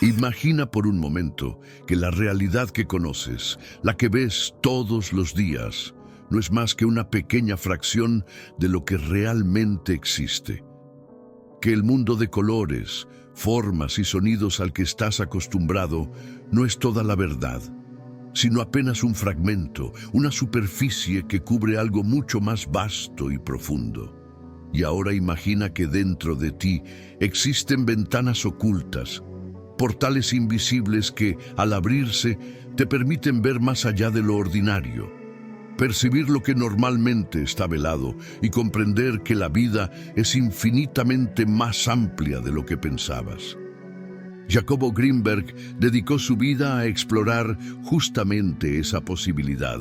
Imagina por un momento que la realidad que conoces, la que ves todos los días, no es más que una pequeña fracción de lo que realmente existe. Que el mundo de colores, formas y sonidos al que estás acostumbrado no es toda la verdad, sino apenas un fragmento, una superficie que cubre algo mucho más vasto y profundo. Y ahora imagina que dentro de ti existen ventanas ocultas, portales invisibles que, al abrirse, te permiten ver más allá de lo ordinario, percibir lo que normalmente está velado y comprender que la vida es infinitamente más amplia de lo que pensabas. Jacobo Greenberg dedicó su vida a explorar justamente esa posibilidad.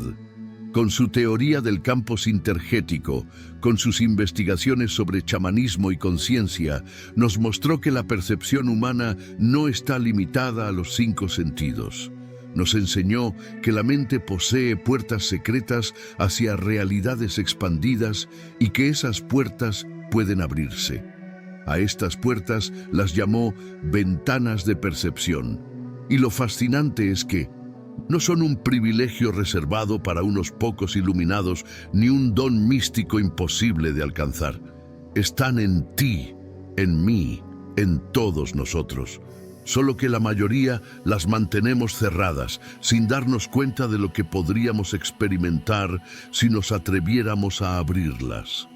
Con su teoría del campo sintergético, con sus investigaciones sobre chamanismo y conciencia, nos mostró que la percepción humana no está limitada a los 5 sentidos. Nos enseñó que la mente posee puertas secretas hacia realidades expandidas y que esas puertas pueden abrirse. A estas puertas las llamó ventanas de percepción. Y lo fascinante es que no son un privilegio reservado para unos pocos iluminados ni un don místico imposible de alcanzar. Están en ti, en mí, en todos nosotros. Solo que la mayoría las mantenemos cerradas, sin darnos cuenta de lo que podríamos experimentar si nos atreviéramos a abrirlas.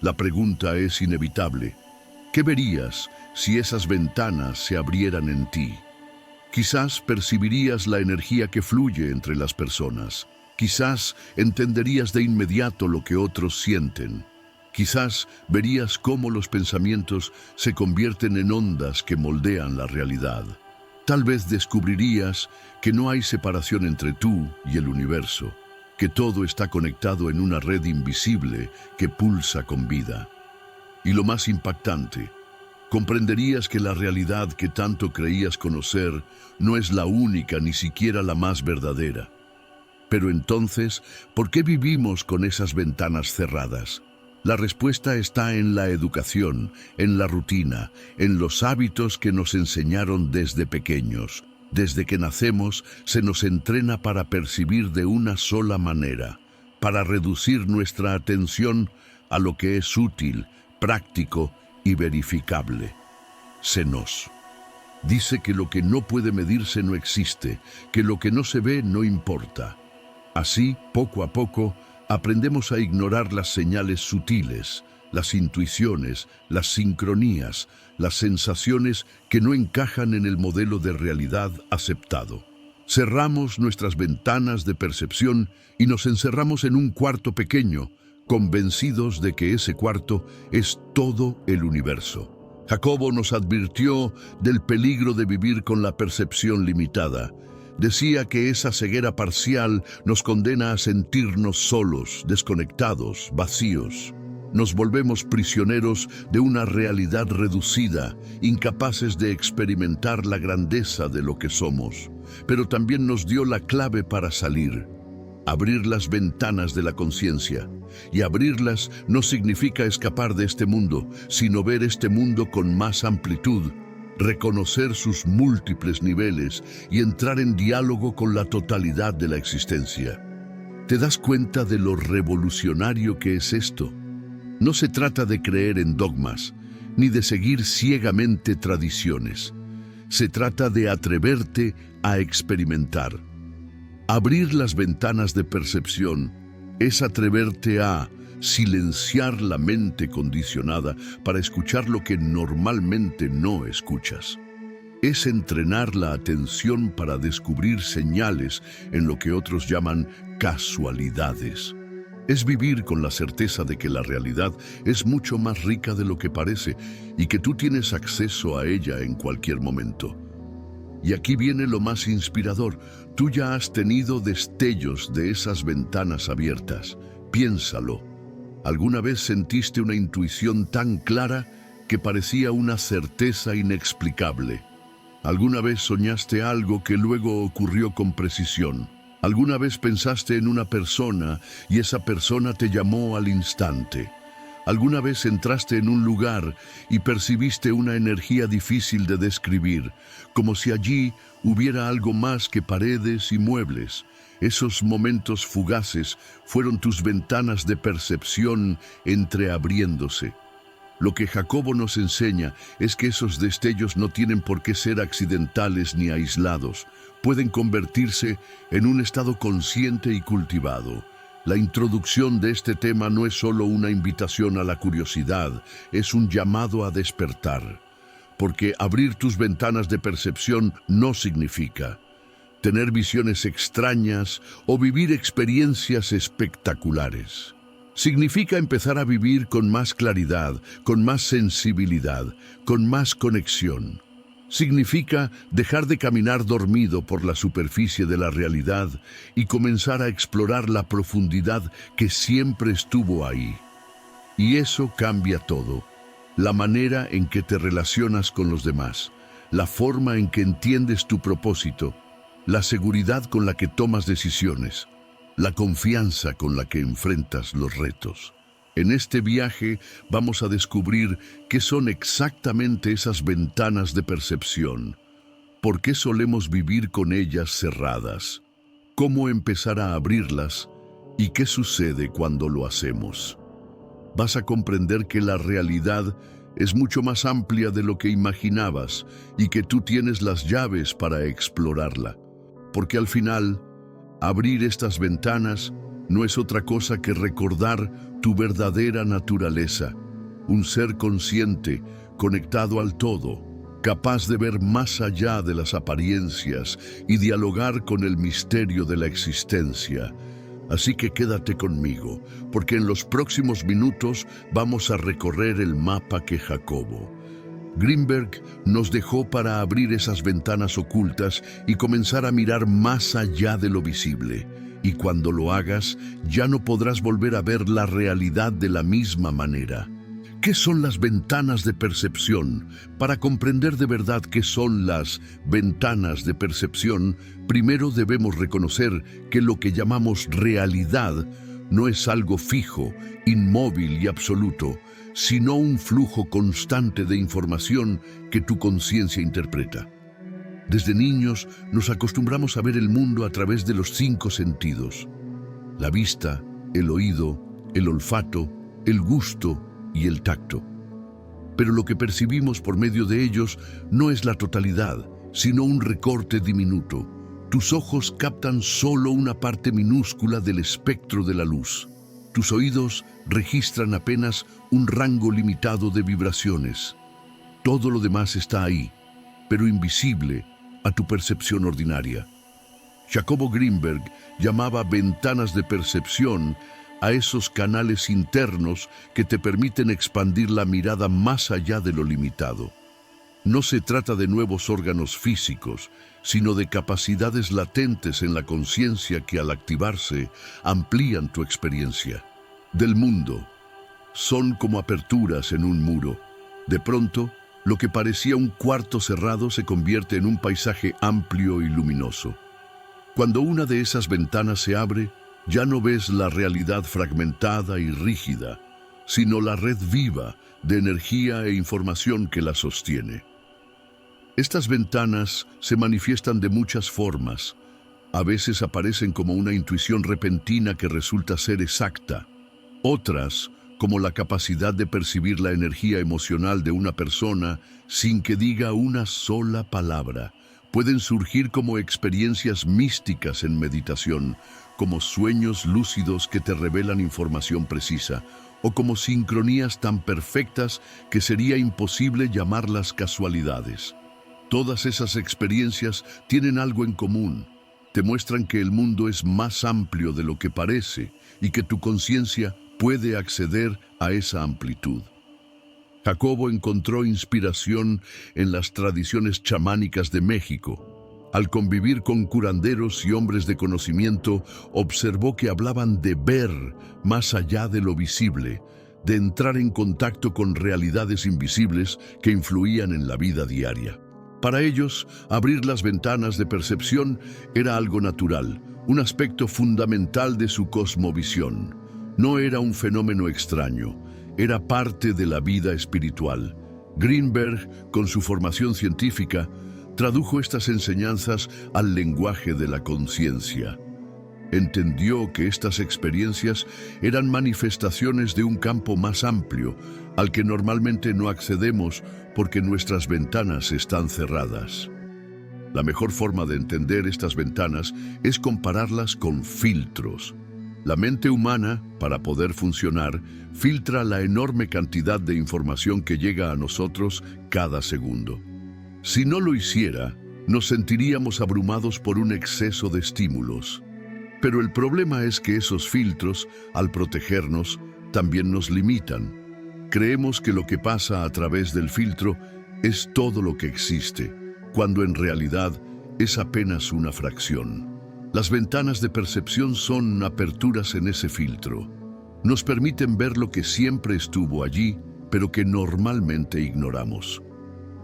La pregunta es inevitable. ¿Qué verías si esas ventanas se abrieran en ti? Quizás percibirías la energía que fluye entre las personas. Quizás entenderías de inmediato lo que otros sienten. Quizás verías cómo los pensamientos se convierten en ondas que moldean la realidad. Tal vez descubrirías que no hay separación entre tú y el universo, que todo está conectado en una red invisible que pulsa con vida. Y lo más impactante, comprenderías que la realidad que tanto creías conocer no es la única ni siquiera la más verdadera. Pero entonces, ¿por qué vivimos con esas ventanas cerradas? La respuesta está en la educación, en la rutina, en los hábitos que nos enseñaron desde pequeños. Desde que nacemos, se nos entrena para percibir de una sola manera, para reducir nuestra atención a lo que es útil, práctico y verificable. Se nos dice que lo que no puede medirse no existe, que lo que no se ve no importa. Así, poco a poco, aprendemos a ignorar las señales sutiles, las intuiciones, las sincronías, las sensaciones que no encajan en el modelo de realidad aceptado. Cerramos nuestras ventanas de percepción y nos encerramos en un cuarto pequeño, convencidos de que ese cuarto es todo el universo. Jacobo nos advirtió del peligro de vivir con la percepción limitada. Decía que esa ceguera parcial nos condena a sentirnos solos, desconectados, vacíos. Nos volvemos prisioneros de una realidad reducida, incapaces de experimentar la grandeza de lo que somos. Pero también nos dio la clave para salir. Abrir las ventanas de la conciencia. Y abrirlas no significa escapar de este mundo, sino ver este mundo con más amplitud, reconocer sus múltiples niveles y entrar en diálogo con la totalidad de la existencia. ¿Te das cuenta de lo revolucionario que es esto? No se trata de creer en dogmas, ni de seguir ciegamente tradiciones. Se trata de atreverte a experimentar. Abrir las ventanas de percepción es atreverte a silenciar la mente condicionada para escuchar lo que normalmente no escuchas. Es entrenar la atención para descubrir señales en lo que otros llaman casualidades. Es vivir con la certeza de que la realidad es mucho más rica de lo que parece y que tú tienes acceso a ella en cualquier momento. Y aquí viene lo más inspirador. Tú ya has tenido destellos de esas ventanas abiertas. Piénsalo. ¿Alguna vez sentiste una intuición tan clara que parecía una certeza inexplicable? ¿Alguna vez soñaste algo que luego ocurrió con precisión? ¿Alguna vez pensaste en una persona y esa persona te llamó al instante? ¿Alguna vez entraste en un lugar y percibiste una energía difícil de describir, como si allí hubiera algo más que paredes y muebles? Esos momentos fugaces fueron tus ventanas de percepción entreabriéndose. Lo que Jacobo nos enseña es que esos destellos no tienen por qué ser accidentales ni aislados. Pueden convertirse en un estado consciente y cultivado. La introducción de este tema no es solo una invitación a la curiosidad, es un llamado a despertar. Porque abrir tus ventanas de percepción no significa tener visiones extrañas o vivir experiencias espectaculares. Significa empezar a vivir con más claridad, con más sensibilidad, con más conexión. Significa dejar de caminar dormido por la superficie de la realidad y comenzar a explorar la profundidad que siempre estuvo ahí. Y eso cambia todo. La manera en que te relacionas con los demás, la forma en que entiendes tu propósito, la seguridad con la que tomas decisiones, la confianza con la que enfrentas los retos. En este viaje vamos a descubrir qué son exactamente esas ventanas de percepción, por qué solemos vivir con ellas cerradas, cómo empezar a abrirlas y qué sucede cuando lo hacemos. Vas a comprender que la realidad es mucho más amplia de lo que imaginabas y que tú tienes las llaves para explorarla. Porque al final, abrir estas ventanas no es otra cosa que recordar tu verdadera naturaleza, un ser consciente, conectado al todo, capaz de ver más allá de las apariencias y dialogar con el misterio de la existencia. Así que quédate conmigo, porque en los próximos minutos vamos a recorrer el mapa que Jacobo Grinberg nos dejó para abrir esas ventanas ocultas y comenzar a mirar más allá de lo visible. Y cuando lo hagas, ya no podrás volver a ver la realidad de la misma manera. ¿Qué son las ventanas de percepción? Para comprender de verdad qué son las ventanas de percepción, primero debemos reconocer que lo que llamamos realidad no es algo fijo, inmóvil y absoluto, sino un flujo constante de información que tu conciencia interpreta. Desde niños nos acostumbramos a ver el mundo a través de los 5 sentidos: la vista, el oído, el olfato, el gusto y el tacto. Pero lo que percibimos por medio de ellos no es la totalidad, sino un recorte diminuto. Tus ojos captan solo una parte minúscula del espectro de la luz. Tus oídos registran apenas un rango limitado de vibraciones. Todo lo demás está ahí, pero invisible a tu percepción ordinaria. Jacobo Grinberg llamaba ventanas de percepción a esos canales internos que te permiten expandir la mirada más allá de lo limitado. No se trata de nuevos órganos físicos, sino de capacidades latentes en la conciencia que al activarse amplían tu experiencia del mundo. Son como aperturas en un muro. De pronto, lo que parecía un cuarto cerrado se convierte en un paisaje amplio y luminoso. Cuando una de esas ventanas se abre, ya no ves la realidad fragmentada y rígida, sino la red viva de energía e información que la sostiene. Estas ventanas se manifiestan de muchas formas. A veces aparecen como una intuición repentina que resulta ser exacta. Otras, como la capacidad de percibir la energía emocional de una persona sin que diga una sola palabra, pueden surgir como experiencias místicas en meditación, como sueños lúcidos que te revelan información precisa, o como sincronías tan perfectas que sería imposible llamarlas casualidades. Todas esas experiencias tienen algo en común. Te muestran que el mundo es más amplio de lo que parece y que tu conciencia puede acceder a esa amplitud. Jacobo encontró inspiración en las tradiciones chamánicas de México. Al convivir con curanderos y hombres de conocimiento, observó que hablaban de ver más allá de lo visible, de entrar en contacto con realidades invisibles que influían en la vida diaria. Para ellos, abrir las ventanas de percepción era algo natural, un aspecto fundamental de su cosmovisión. No era un fenómeno extraño, era parte de la vida espiritual. Greenberg, con su formación científica, tradujo estas enseñanzas al lenguaje de la conciencia. Entendió que estas experiencias eran manifestaciones de un campo más amplio, al que normalmente no accedemos porque nuestras ventanas están cerradas. La mejor forma de entender estas ventanas es compararlas con filtros. La mente humana, para poder funcionar, filtra la enorme cantidad de información que llega a nosotros cada segundo. Si no lo hiciera, nos sentiríamos abrumados por un exceso de estímulos. Pero el problema es que esos filtros, al protegernos, también nos limitan. Creemos que lo que pasa a través del filtro es todo lo que existe, cuando en realidad es apenas una fracción. Las ventanas de percepción son aperturas en ese filtro. Nos permiten ver lo que siempre estuvo allí, pero que normalmente ignoramos.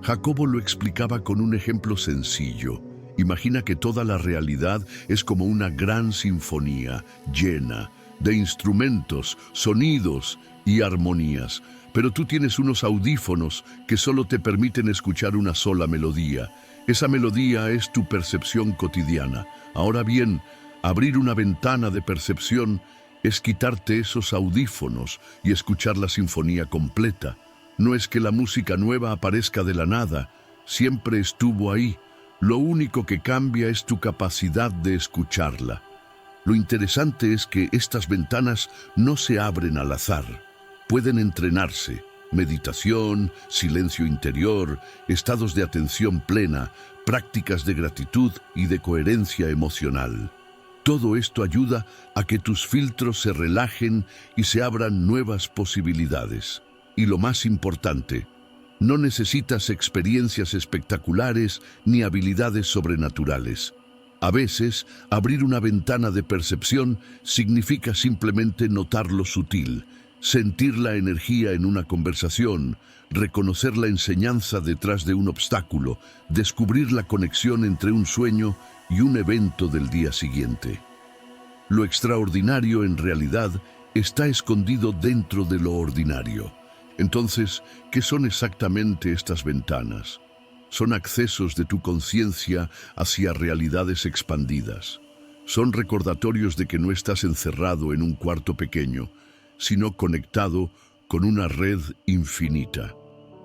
Jacobo lo explicaba con un ejemplo sencillo. Imagina que toda la realidad es como una gran sinfonía llena de instrumentos, sonidos y armonías, pero tú tienes unos audífonos que solo te permiten escuchar una sola melodía. Esa melodía es tu percepción cotidiana. Ahora bien, abrir una ventana de percepción es quitarte esos audífonos y escuchar la sinfonía completa. No es que la música nueva aparezca de la nada, siempre estuvo ahí. Lo único que cambia es tu capacidad de escucharla. Lo interesante es que estas ventanas no se abren al azar. Pueden entrenarse. Meditación, silencio interior, estados de atención plena, prácticas de gratitud y de coherencia emocional. Todo esto ayuda a que tus filtros se relajen y se abran nuevas posibilidades. Y lo más importante, no necesitas experiencias espectaculares ni habilidades sobrenaturales. A veces, abrir una ventana de percepción significa simplemente notar lo sutil, sentir la energía en una conversación, reconocer la enseñanza detrás de un obstáculo, descubrir la conexión entre un sueño y un evento del día siguiente. Lo extraordinario, en realidad, está escondido dentro de lo ordinario. Entonces, ¿qué son exactamente estas ventanas? Son accesos de tu conciencia hacia realidades expandidas. Son recordatorios de que no estás encerrado en un cuarto pequeño, sino conectado con una red infinita.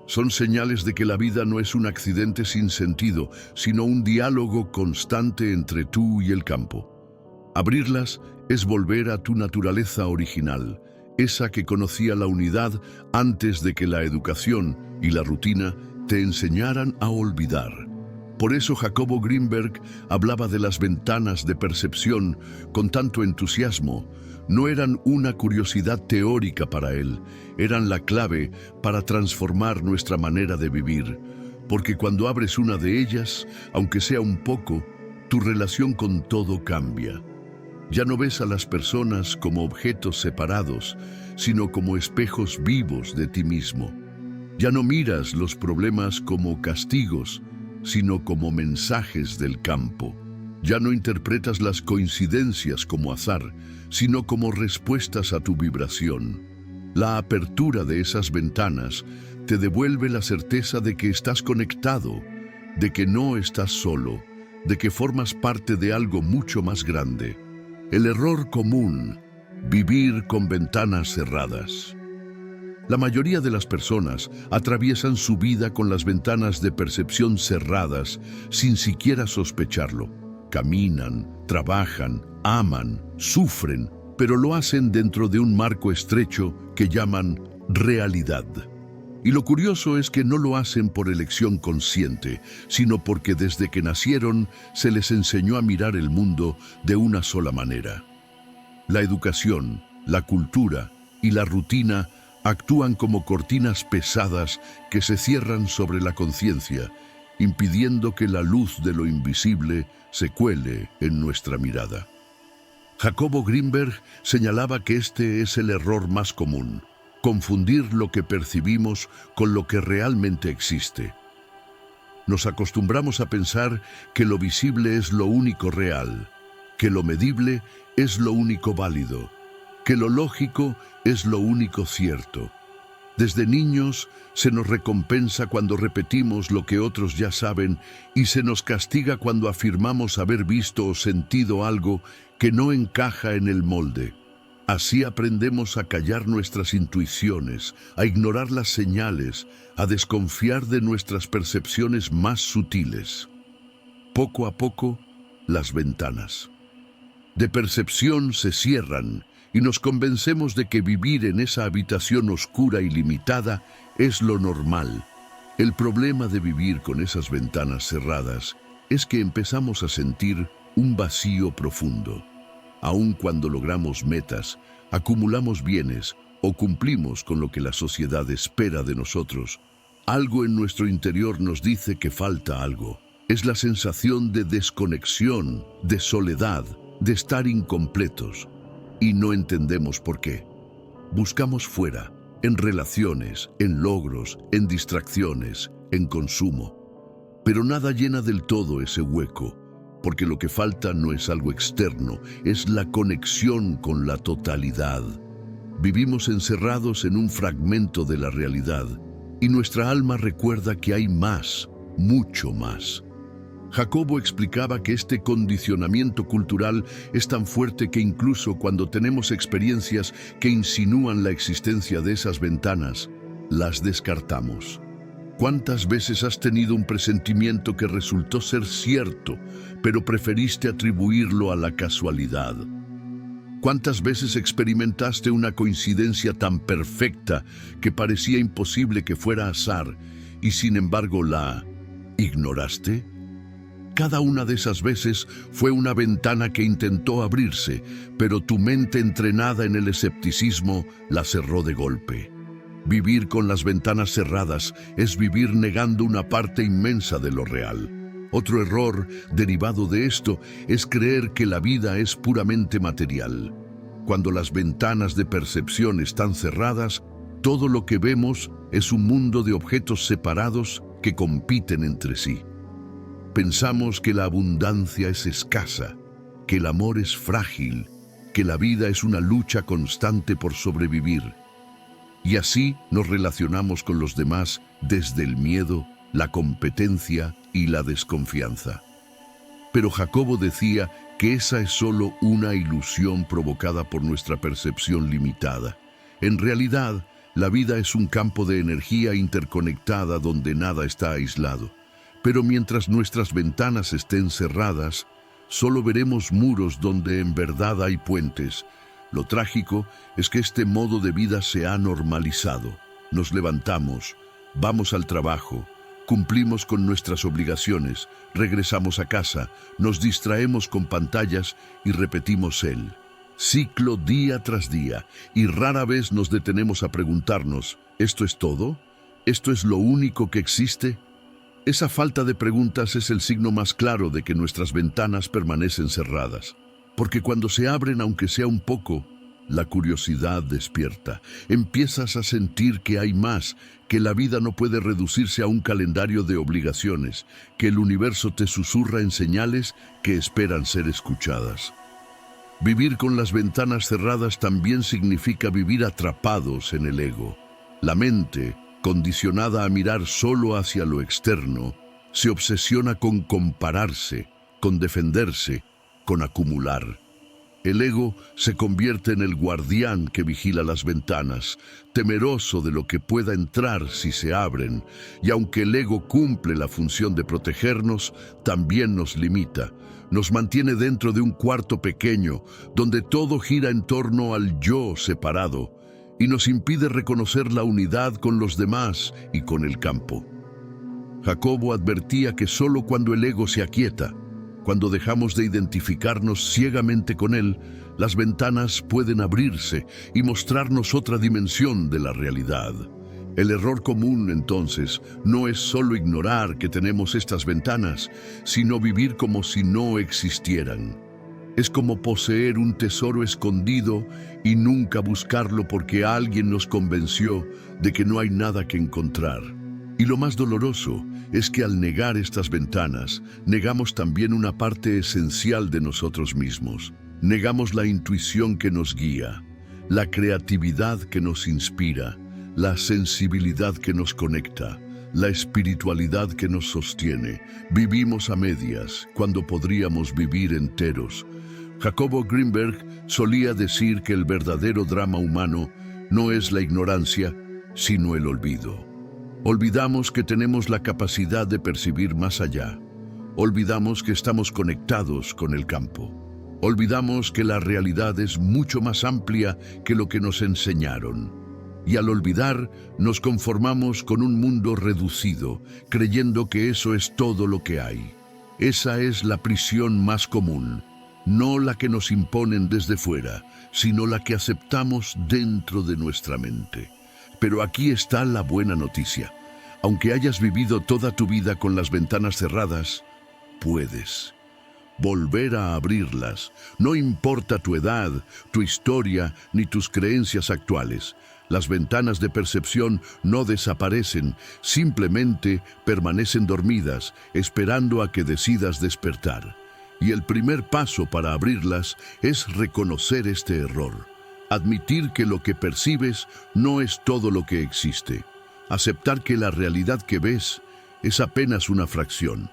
Son señales de que la vida no es un accidente sin sentido, sino un diálogo constante entre tú y el campo. Abrirlas es volver a tu naturaleza original, esa que conocía la unidad antes de que la educación y la rutina te enseñaran a olvidar. Por eso Jacobo Greenberg hablaba de las ventanas de percepción con tanto entusiasmo. No eran una curiosidad teórica para él, eran la clave para transformar nuestra manera de vivir. Porque cuando abres una de ellas, aunque sea un poco, tu relación con todo cambia. Ya no ves a las personas como objetos separados, sino como espejos vivos de ti mismo. Ya no miras los problemas como castigos, sino como mensajes del campo. Ya no interpretas las coincidencias como azar, sino como respuestas a tu vibración. La apertura de esas ventanas te devuelve la certeza de que estás conectado, de que no estás solo, de que formas parte de algo mucho más grande. El error común: vivir con ventanas cerradas. La mayoría de las personas atraviesan su vida con las ventanas de percepción cerradas sin siquiera sospecharlo. Caminan, trabajan, aman, sufren, pero lo hacen dentro de un marco estrecho que llaman realidad. Y lo curioso es que no lo hacen por elección consciente, sino porque desde que nacieron se les enseñó a mirar el mundo de una sola manera. La educación, la cultura y la rutina actúan como cortinas pesadas que se cierran sobre la conciencia, impidiendo que la luz de lo invisible se cuele en nuestra mirada. Jacobo Greenberg señalaba que este es el error más común: confundir lo que percibimos con lo que realmente existe. Nos acostumbramos a pensar que lo visible es lo único real, que lo medible es lo único válido, que lo lógico es lo único cierto. Desde niños se nos recompensa cuando repetimos lo que otros ya saben y se nos castiga cuando afirmamos haber visto o sentido algo que no encaja en el molde. Así aprendemos a callar nuestras intuiciones, a ignorar las señales, a desconfiar de nuestras percepciones más sutiles. Poco a poco, las ventanas de percepción se cierran y nos convencemos de que vivir en esa habitación oscura y limitada es lo normal. El problema de vivir con esas ventanas cerradas es que empezamos a sentir un vacío profundo. Aun cuando logramos metas, acumulamos bienes o cumplimos con lo que la sociedad espera de nosotros, algo en nuestro interior nos dice que falta algo. Es la sensación de desconexión, de soledad, de estar incompletos. Y no entendemos por qué. Buscamos fuera, en relaciones, en logros, en distracciones, en consumo. Pero nada llena del todo ese hueco, porque lo que falta no es algo externo, es la conexión con la totalidad. Vivimos encerrados en un fragmento de la realidad, y nuestra alma recuerda que hay más, mucho más. Jacobo explicaba que este condicionamiento cultural es tan fuerte que incluso cuando tenemos experiencias que insinúan la existencia de esas ventanas, las descartamos. ¿Cuántas veces has tenido un presentimiento que resultó ser cierto, pero preferiste atribuirlo a la casualidad? ¿Cuántas veces experimentaste una coincidencia tan perfecta que parecía imposible que fuera azar y sin embargo la ignoraste? Cada una de esas veces fue una ventana que intentó abrirse, pero tu mente entrenada en el escepticismo la cerró de golpe. Vivir con las ventanas cerradas es vivir negando una parte inmensa de lo real. Otro error derivado de esto es creer que la vida es puramente material. Cuando las ventanas de percepción están cerradas, todo lo que vemos es un mundo de objetos separados que compiten entre sí. Pensamos que la abundancia es escasa, que el amor es frágil, que la vida es una lucha constante por sobrevivir. Y así nos relacionamos con los demás desde el miedo, la competencia y la desconfianza. Pero Jacobo decía que esa es solo una ilusión provocada por nuestra percepción limitada. En realidad, la vida es un campo de energía interconectada donde nada está aislado. Pero mientras nuestras ventanas estén cerradas, solo veremos muros donde en verdad hay puentes. Lo trágico es que este modo de vida se ha normalizado. Nos levantamos, vamos al trabajo, cumplimos con nuestras obligaciones, regresamos a casa, nos distraemos con pantallas y repetimos el ciclo día tras día. Y rara vez nos detenemos a preguntarnos, ¿esto es todo? ¿Esto es lo único que existe? Esa falta de preguntas es el signo más claro de que nuestras ventanas permanecen cerradas. Porque cuando se abren, aunque sea un poco, la curiosidad despierta. Empiezas a sentir que hay más, que la vida no puede reducirse a un calendario de obligaciones, que el universo te susurra en señales que esperan ser escuchadas. Vivir con las ventanas cerradas también significa vivir atrapados en el ego. La mente, condicionada a mirar solo hacia lo externo, se obsesiona con compararse, con defenderse, con acumular. El ego se convierte en el guardián que vigila las ventanas, temeroso de lo que pueda entrar si se abren, y aunque el ego cumple la función de protegernos, también nos limita. Nos mantiene dentro de un cuarto pequeño, donde todo gira en torno al yo separado, y nos impide reconocer la unidad con los demás y con el campo. Jacobo advertía que solo cuando el ego se aquieta, cuando dejamos de identificarnos ciegamente con él, las ventanas pueden abrirse y mostrarnos otra dimensión de la realidad. El error común, entonces, no es solo ignorar que tenemos estas ventanas, sino vivir como si no existieran. Es como poseer un tesoro escondido y nunca buscarlo porque alguien nos convenció de que no hay nada que encontrar. Y lo más doloroso es que al negar estas ventanas, negamos también una parte esencial de nosotros mismos. Negamos la intuición que nos guía, la creatividad que nos inspira, la sensibilidad que nos conecta, la espiritualidad que nos sostiene. Vivimos a medias cuando podríamos vivir enteros. Jacobo Greenberg solía decir que el verdadero drama humano no es la ignorancia, sino el olvido. Olvidamos que tenemos la capacidad de percibir más allá. Olvidamos que estamos conectados con el campo. Olvidamos que la realidad es mucho más amplia que lo que nos enseñaron. Y al olvidar, nos conformamos con un mundo reducido, creyendo que eso es todo lo que hay. Esa es la prisión más común, no la que nos imponen desde fuera, sino la que aceptamos dentro de nuestra mente. Pero aquí está la buena noticia. Aunque hayas vivido toda tu vida con las ventanas cerradas, puedes volver a abrirlas. No importa tu edad, tu historia, ni tus creencias actuales. Las ventanas de percepción no desaparecen, simplemente permanecen dormidas, esperando a que decidas despertar. Y el primer paso para abrirlas es reconocer este error. Admitir que lo que percibes no es todo lo que existe. Aceptar que la realidad que ves es apenas una fracción.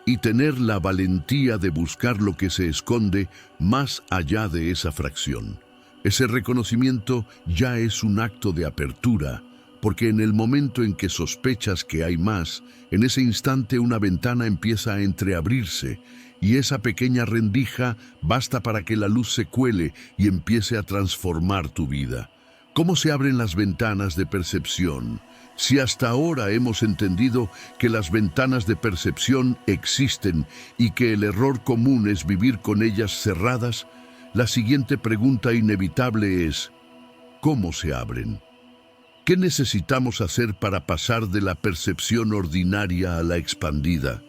Y tener la valentía de buscar lo que se esconde más allá de esa fracción. Ese reconocimiento ya es un acto de apertura, porque en el momento en que sospechas que hay más, en ese instante una ventana empieza a entreabrirse, y esa pequeña rendija basta para que la luz se cuele y empiece a transformar tu vida. ¿Cómo se abren las ventanas de percepción? Si hasta ahora hemos entendido que las ventanas de percepción existen y que el error común es vivir con ellas cerradas, la siguiente pregunta inevitable es, ¿cómo se abren? ¿Qué necesitamos hacer para pasar de la percepción ordinaria a la expandida?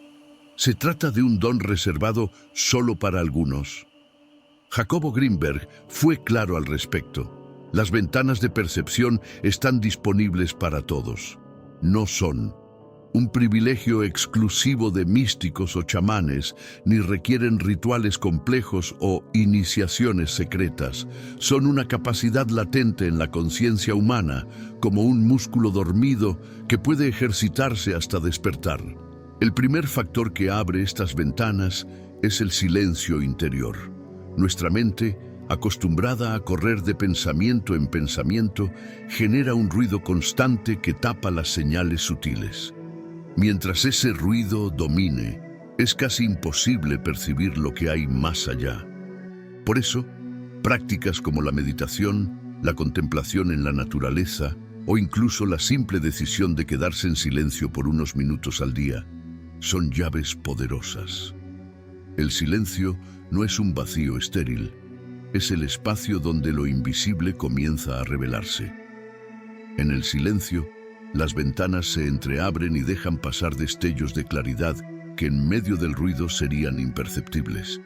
¿Se trata de un don reservado solo para algunos? Jacobo Greenberg fue claro al respecto. Las ventanas de percepción están disponibles para todos. No son un privilegio exclusivo de místicos o chamanes, ni requieren rituales complejos o iniciaciones secretas. Son una capacidad latente en la conciencia humana, como un músculo dormido que puede ejercitarse hasta despertar. El primer factor que abre estas ventanas es el silencio interior. Nuestra mente, acostumbrada a correr de pensamiento en pensamiento, genera un ruido constante que tapa las señales sutiles. Mientras ese ruido domine, es casi imposible percibir lo que hay más allá. Por eso, prácticas como la meditación, la contemplación en la naturaleza o incluso la simple decisión de quedarse en silencio por unos minutos al día son llaves poderosas. El silencio no es un vacío estéril, es el espacio donde lo invisible comienza a revelarse. En el silencio, las ventanas se entreabren y dejan pasar destellos de claridad que en medio del ruido serían imperceptibles.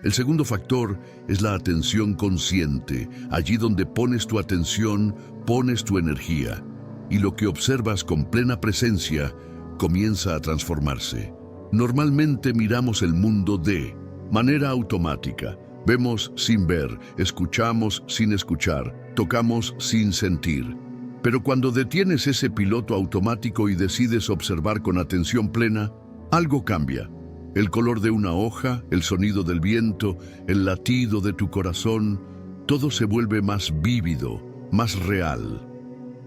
El segundo factor es la atención consciente. Allí donde pones tu atención, pones tu energía, y lo que observas con plena presencia comienza a transformarse. Normalmente miramos el mundo de manera automática. Vemos sin ver, escuchamos sin escuchar, tocamos sin sentir. Pero cuando detienes ese piloto automático y decides observar con atención plena, algo cambia. El color de una hoja, el sonido del viento, el latido de tu corazón, todo se vuelve más vívido, más real.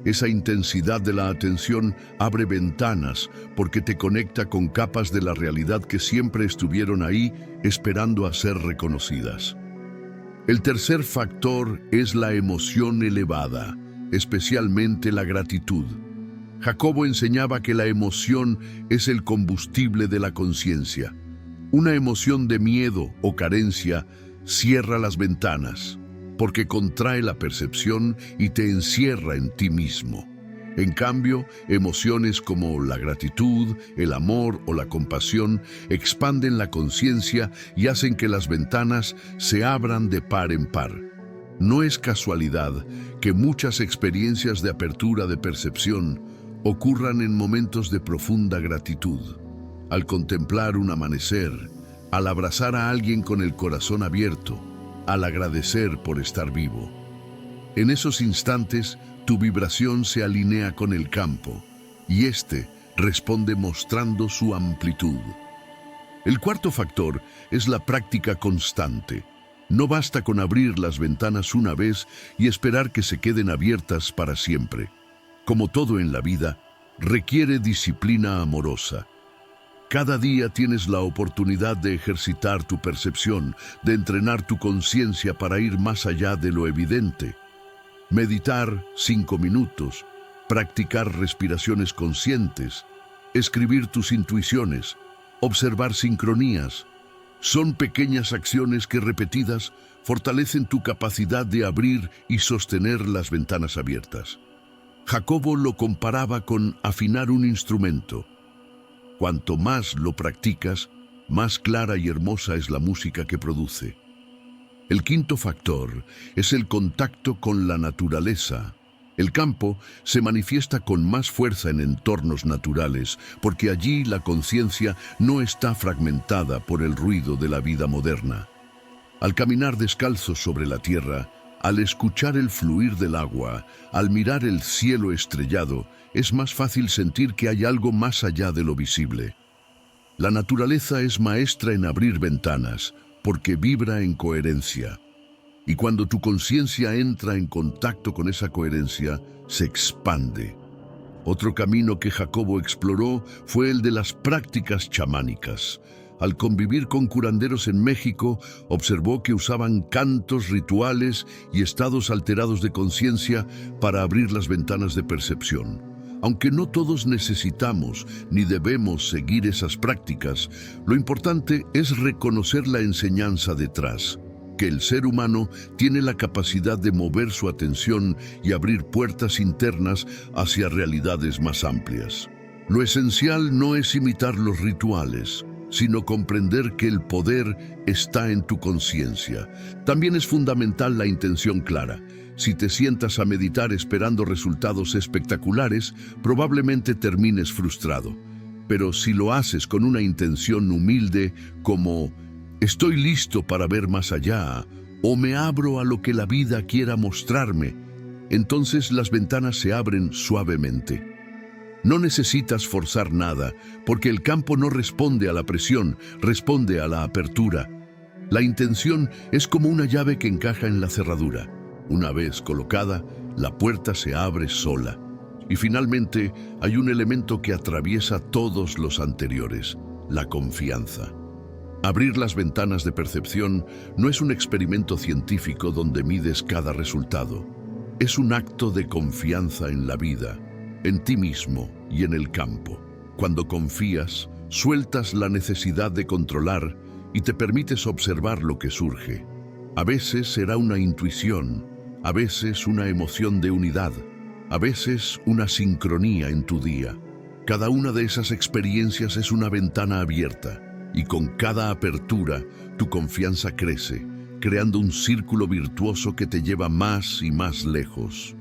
Esa intensidad de la atención abre ventanas porque te conecta con capas de la realidad que siempre estuvieron ahí esperando a ser reconocidas. El tercer factor es la emoción elevada, especialmente la gratitud. Jacobo enseñaba que la emoción es el combustible de la conciencia. Una emoción de miedo o carencia cierra las ventanas, porque contrae la percepción y te encierra en ti mismo. En cambio, emociones como la gratitud, el amor o la compasión expanden la conciencia y hacen que las ventanas se abran de par en par. No es casualidad que muchas experiencias de apertura de percepción ocurran en momentos de profunda gratitud. Al contemplar un amanecer, al abrazar a alguien con el corazón abierto, al agradecer por estar vivo. En esos instantes tu vibración se alinea con el campo y éste responde mostrando su amplitud. El cuarto factor es la práctica constante. No basta con abrir las ventanas una vez y esperar que se queden abiertas para siempre. Como todo en la vida, requiere disciplina amorosa. Cada día tienes la oportunidad de ejercitar tu percepción, de entrenar tu conciencia para ir más allá de lo evidente. Meditar 5 minutos, practicar respiraciones conscientes, escribir tus intuiciones, observar sincronías. Son pequeñas acciones que repetidas fortalecen tu capacidad de abrir y sostener las ventanas abiertas. Jacobo lo comparaba con afinar un instrumento. Cuanto más lo practicas, más clara y hermosa es la música que produce. El quinto factor es el contacto con la naturaleza. El campo se manifiesta con más fuerza en entornos naturales, porque allí la conciencia no está fragmentada por el ruido de la vida moderna. Al caminar descalzos sobre la tierra, al escuchar el fluir del agua, al mirar el cielo estrellado, es más fácil sentir que hay algo más allá de lo visible. La naturaleza es maestra en abrir ventanas, porque vibra en coherencia. Y cuando tu conciencia entra en contacto con esa coherencia, se expande. Otro camino que Jacobo exploró fue el de las prácticas chamánicas. Al convivir con curanderos en México, observó que usaban cantos, rituales y estados alterados de conciencia para abrir las ventanas de percepción. Aunque no todos necesitamos ni debemos seguir esas prácticas, lo importante es reconocer la enseñanza detrás, que el ser humano tiene la capacidad de mover su atención y abrir puertas internas hacia realidades más amplias. Lo esencial no es imitar los rituales, sino comprender que el poder está en tu conciencia. También es fundamental la intención clara. Si te sientas a meditar esperando resultados espectaculares, probablemente termines frustrado. Pero si lo haces con una intención humilde, como estoy listo para ver más allá, o me abro a lo que la vida quiera mostrarme, entonces las ventanas se abren suavemente. No necesitas forzar nada, porque el campo no responde a la presión, responde a la apertura. La intención es como una llave que encaja en la cerradura. Una vez colocada, la puerta se abre sola. Y finalmente, hay un elemento que atraviesa todos los anteriores: la confianza. Abrir las ventanas de percepción no es un experimento científico donde mides cada resultado. Es un acto de confianza en la vida, en ti mismo y en el campo. Cuando confías, sueltas la necesidad de controlar y te permites observar lo que surge. A veces será una intuición, a veces una emoción de unidad, a veces una sincronía en tu día. Cada una de esas experiencias es una ventana abierta, y con cada apertura tu confianza crece, creando un círculo virtuoso que te lleva más y más lejos.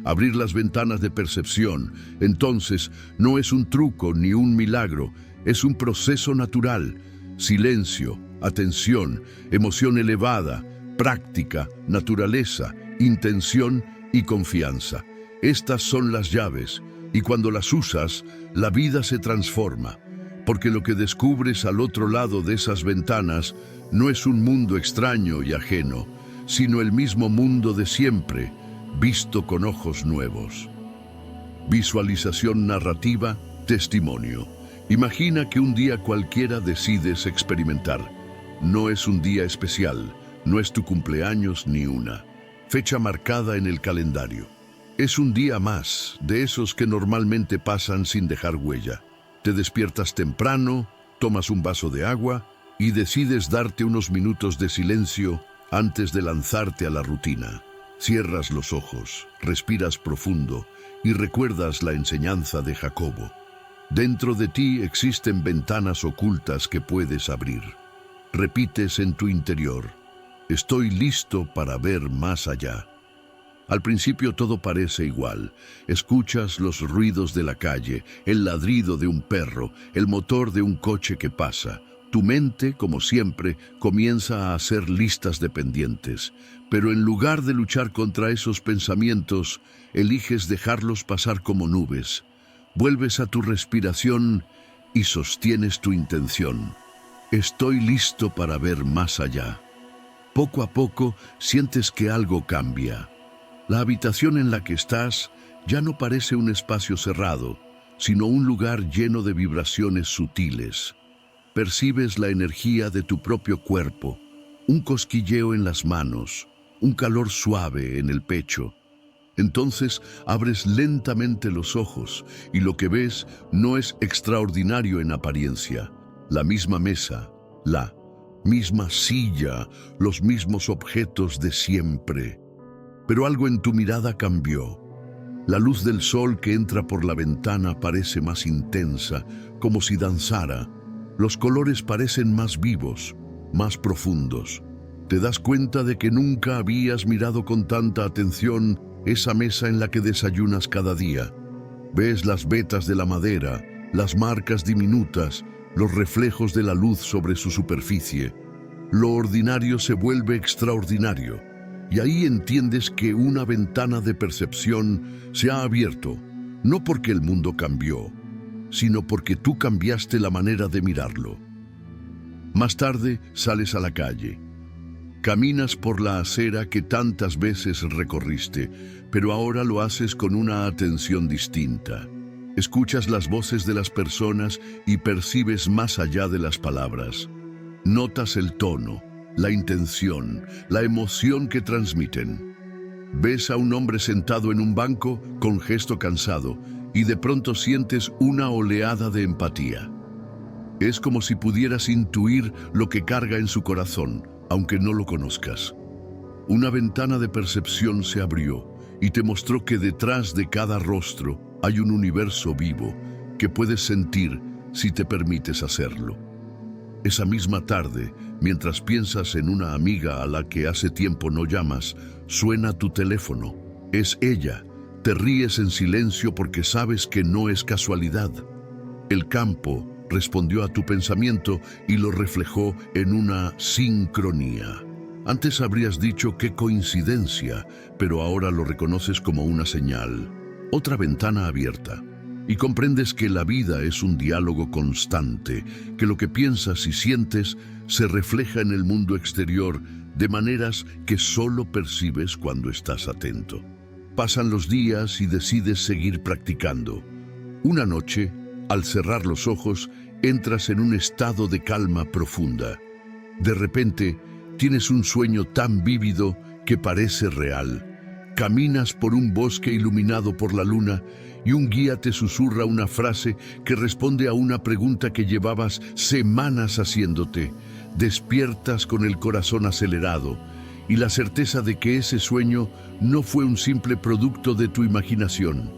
Abrir las ventanas de percepción, entonces, no es un truco ni un milagro, es un proceso natural. Silencio, atención, emoción elevada, práctica, naturaleza, intención y confianza. Estas son las llaves, y cuando las usas, la vida se transforma, porque lo que descubres al otro lado de esas ventanas no es un mundo extraño y ajeno, sino el mismo mundo de siempre, visto con ojos nuevos. Visualización narrativa, testimonio. Imagina que un día cualquiera decides experimentar. No es un día especial, no es tu cumpleaños ni una fecha marcada en el calendario. Es un día más, de esos que normalmente pasan sin dejar huella. Te despiertas temprano, tomas un vaso de agua y decides darte unos minutos de silencio antes de lanzarte a la rutina. Cierras los ojos, respiras profundo y recuerdas la enseñanza de Jacobo. Dentro de ti existen ventanas ocultas que puedes abrir. Repites en tu interior: estoy listo para ver más allá. Al principio todo parece igual. Escuchas los ruidos de la calle, el ladrido de un perro, el motor de un coche que pasa. Tu mente, como siempre, comienza a hacer listas de pendientes, pero en lugar de luchar contra esos pensamientos, eliges dejarlos pasar como nubes. Vuelves a tu respiración y sostienes tu intención. Estoy listo para ver más allá. Poco a poco sientes que algo cambia. La habitación en la que estás ya no parece un espacio cerrado, sino un lugar lleno de vibraciones sutiles. Percibes la energía de tu propio cuerpo, un cosquilleo en las manos, un calor suave en el pecho. Entonces abres lentamente los ojos y lo que ves no es extraordinario en apariencia. La misma mesa, la misma silla, los mismos objetos de siempre. Pero algo en tu mirada cambió. La luz del sol que entra por la ventana parece más intensa, como si danzara. Los colores parecen más vivos, más profundos. Te das cuenta de que nunca habías mirado con tanta atención esa mesa en la que desayunas cada día. Ves las vetas de la madera, las marcas diminutas, los reflejos de la luz sobre su superficie. Lo ordinario se vuelve extraordinario, y ahí entiendes que una ventana de percepción se ha abierto, no porque el mundo cambió, sino porque tú cambiaste la manera de mirarlo. Más tarde sales a la calle. Caminas por la acera que tantas veces recorriste, pero ahora lo haces con una atención distinta. Escuchas las voces de las personas y percibes más allá de las palabras. Notas el tono, la intención, la emoción que transmiten. Ves a un hombre sentado en un banco con gesto cansado y de pronto sientes una oleada de empatía. Es como si pudieras intuir lo que carga en su corazón, aunque no lo conozcas. Una ventana de percepción se abrió y te mostró que detrás de cada rostro hay un universo vivo que puedes sentir si te permites hacerlo. Esa misma tarde, mientras piensas en una amiga a la que hace tiempo no llamas, suena tu teléfono. Es ella. Te ríes en silencio porque sabes que no es casualidad. El campo respondió a tu pensamiento y lo reflejó en una sincronía. Antes habrías dicho qué coincidencia, pero ahora lo reconoces como una señal. Otra ventana abierta. Y comprendes que la vida es un diálogo constante, que lo que piensas y sientes se refleja en el mundo exterior de maneras que solo percibes cuando estás atento. Pasan los días y decides seguir practicando. Una noche, al cerrar los ojos, entras en un estado de calma profunda. De repente, tienes un sueño tan vívido que parece real. Caminas por un bosque iluminado por la luna y un guía te susurra una frase que responde a una pregunta que llevabas semanas haciéndote. Despiertas con el corazón acelerado y la certeza de que ese sueño no fue un simple producto de tu imaginación.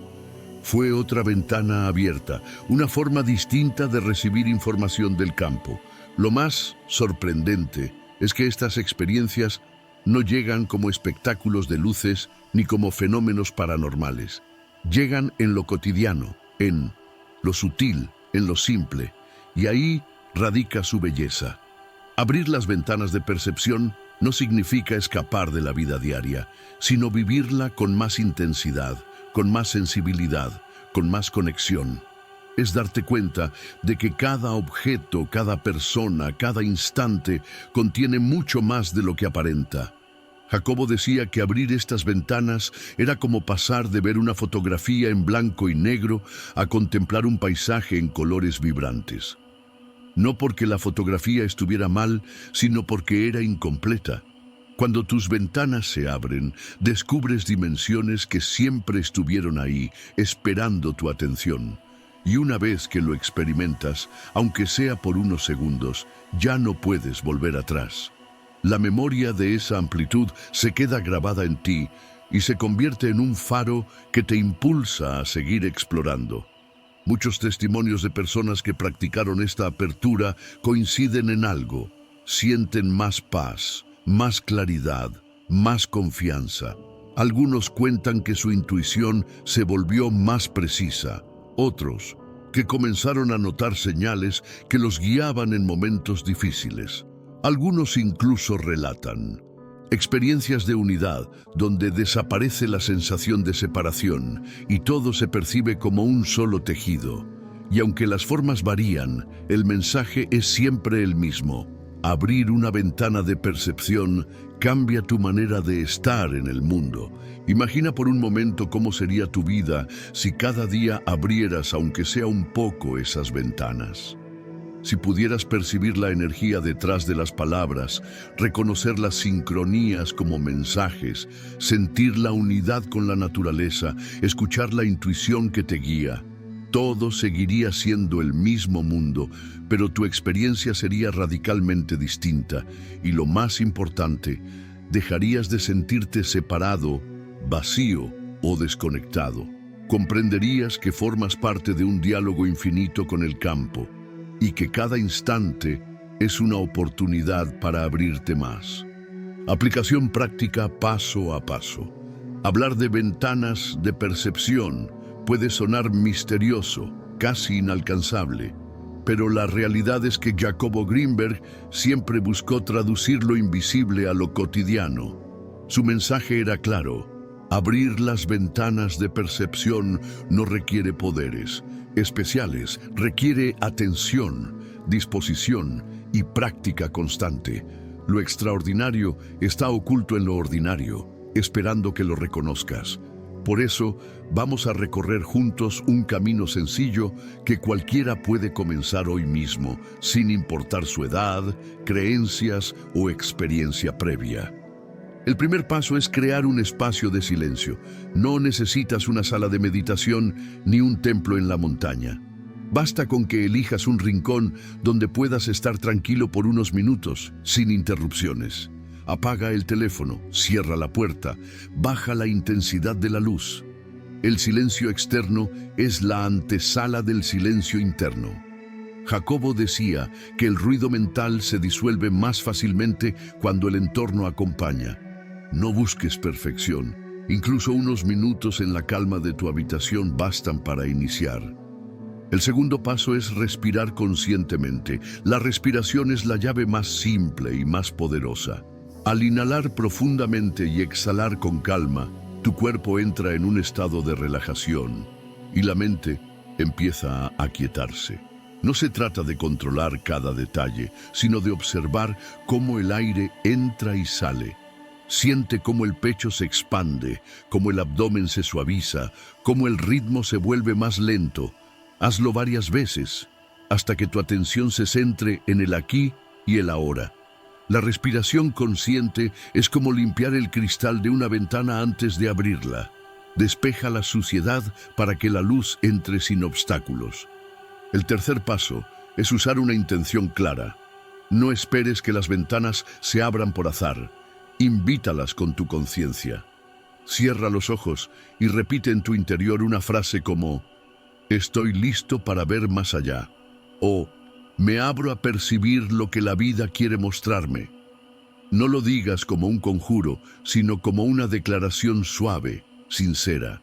Fue otra ventana abierta, una forma distinta de recibir información del campo. Lo más sorprendente es que estas experiencias no llegan como espectáculos de luces ni como fenómenos paranormales. Llegan en lo cotidiano, en lo sutil, en lo simple, y ahí radica su belleza. Abrir las ventanas de percepción no significa escapar de la vida diaria, sino vivirla con más intensidad, con más sensibilidad, con más conexión. Es darte cuenta de que cada objeto, cada persona, cada instante contiene mucho más de lo que aparenta. Jacobo decía que abrir estas ventanas era como pasar de ver una fotografía en blanco y negro a contemplar un paisaje en colores vibrantes. No porque la fotografía estuviera mal, sino porque era incompleta. Cuando tus ventanas se abren, descubres dimensiones que siempre estuvieron ahí, esperando tu atención. Y una vez que lo experimentas, aunque sea por unos segundos, ya no puedes volver atrás. La memoria de esa amplitud se queda grabada en ti y se convierte en un faro que te impulsa a seguir explorando. Muchos testimonios de personas que practicaron esta apertura coinciden en algo. Sienten más paz, más claridad, más confianza. Algunos cuentan que su intuición se volvió más precisa. Otros, que comenzaron a notar señales que los guiaban en momentos difíciles. Algunos incluso relatan experiencias de unidad donde desaparece la sensación de separación y todo se percibe como un solo tejido. Y aunque las formas varían, el mensaje es siempre el mismo. Abrir una ventana de percepción cambia tu manera de estar en el mundo. Imagina por un momento cómo sería tu vida si cada día abrieras, aunque sea un poco, esas ventanas. Si pudieras percibir la energía detrás de las palabras, reconocer las sincronías como mensajes, sentir la unidad con la naturaleza, escuchar la intuición que te guía, todo seguiría siendo el mismo mundo, pero tu experiencia sería radicalmente distinta y, lo más importante, dejarías de sentirte separado, vacío o desconectado. Comprenderías que formas parte de un diálogo infinito con el campo y que cada instante es una oportunidad para abrirte más. Aplicación práctica paso a paso. Hablar de ventanas de percepción puede sonar misterioso, casi inalcanzable, pero la realidad es que Jacobo Greenberg siempre buscó traducir lo invisible a lo cotidiano. Su mensaje era claro: abrir las ventanas de percepción no requiere poderes especiales, requiere atención, disposición y práctica constante. Lo extraordinario está oculto en lo ordinario, esperando que lo reconozcas. Por eso, vamos a recorrer juntos un camino sencillo que cualquiera puede comenzar hoy mismo, sin importar su edad, creencias o experiencia previa. El primer paso es crear un espacio de silencio. No necesitas una sala de meditación ni un templo en la montaña. Basta con que elijas un rincón donde puedas estar tranquilo por unos minutos, sin interrupciones. Apaga el teléfono, cierra la puerta, baja la intensidad de la luz. El silencio externo es la antesala del silencio interno. Jacobo decía que el ruido mental se disuelve más fácilmente cuando el entorno acompaña. No busques perfección. Incluso unos minutos en la calma de tu habitación bastan para iniciar. El segundo paso es respirar conscientemente. La respiración es la llave más simple y más poderosa. Al inhalar profundamente y exhalar con calma, tu cuerpo entra en un estado de relajación y la mente empieza a aquietarse. No se trata de controlar cada detalle, sino de observar cómo el aire entra y sale. Siente cómo el pecho se expande, cómo el abdomen se suaviza, cómo el ritmo se vuelve más lento. Hazlo varias veces, hasta que tu atención se centre en el aquí y el ahora. La respiración consciente es como limpiar el cristal de una ventana antes de abrirla. Despeja la suciedad para que la luz entre sin obstáculos. El tercer paso es usar una intención clara. No esperes que las ventanas se abran por azar. Invítalas con tu conciencia. Cierra los ojos y repite en tu interior una frase como: estoy listo para ver más allá, o me abro a percibir lo que la vida quiere mostrarme. No lo digas como un conjuro, sino como una declaración suave, sincera.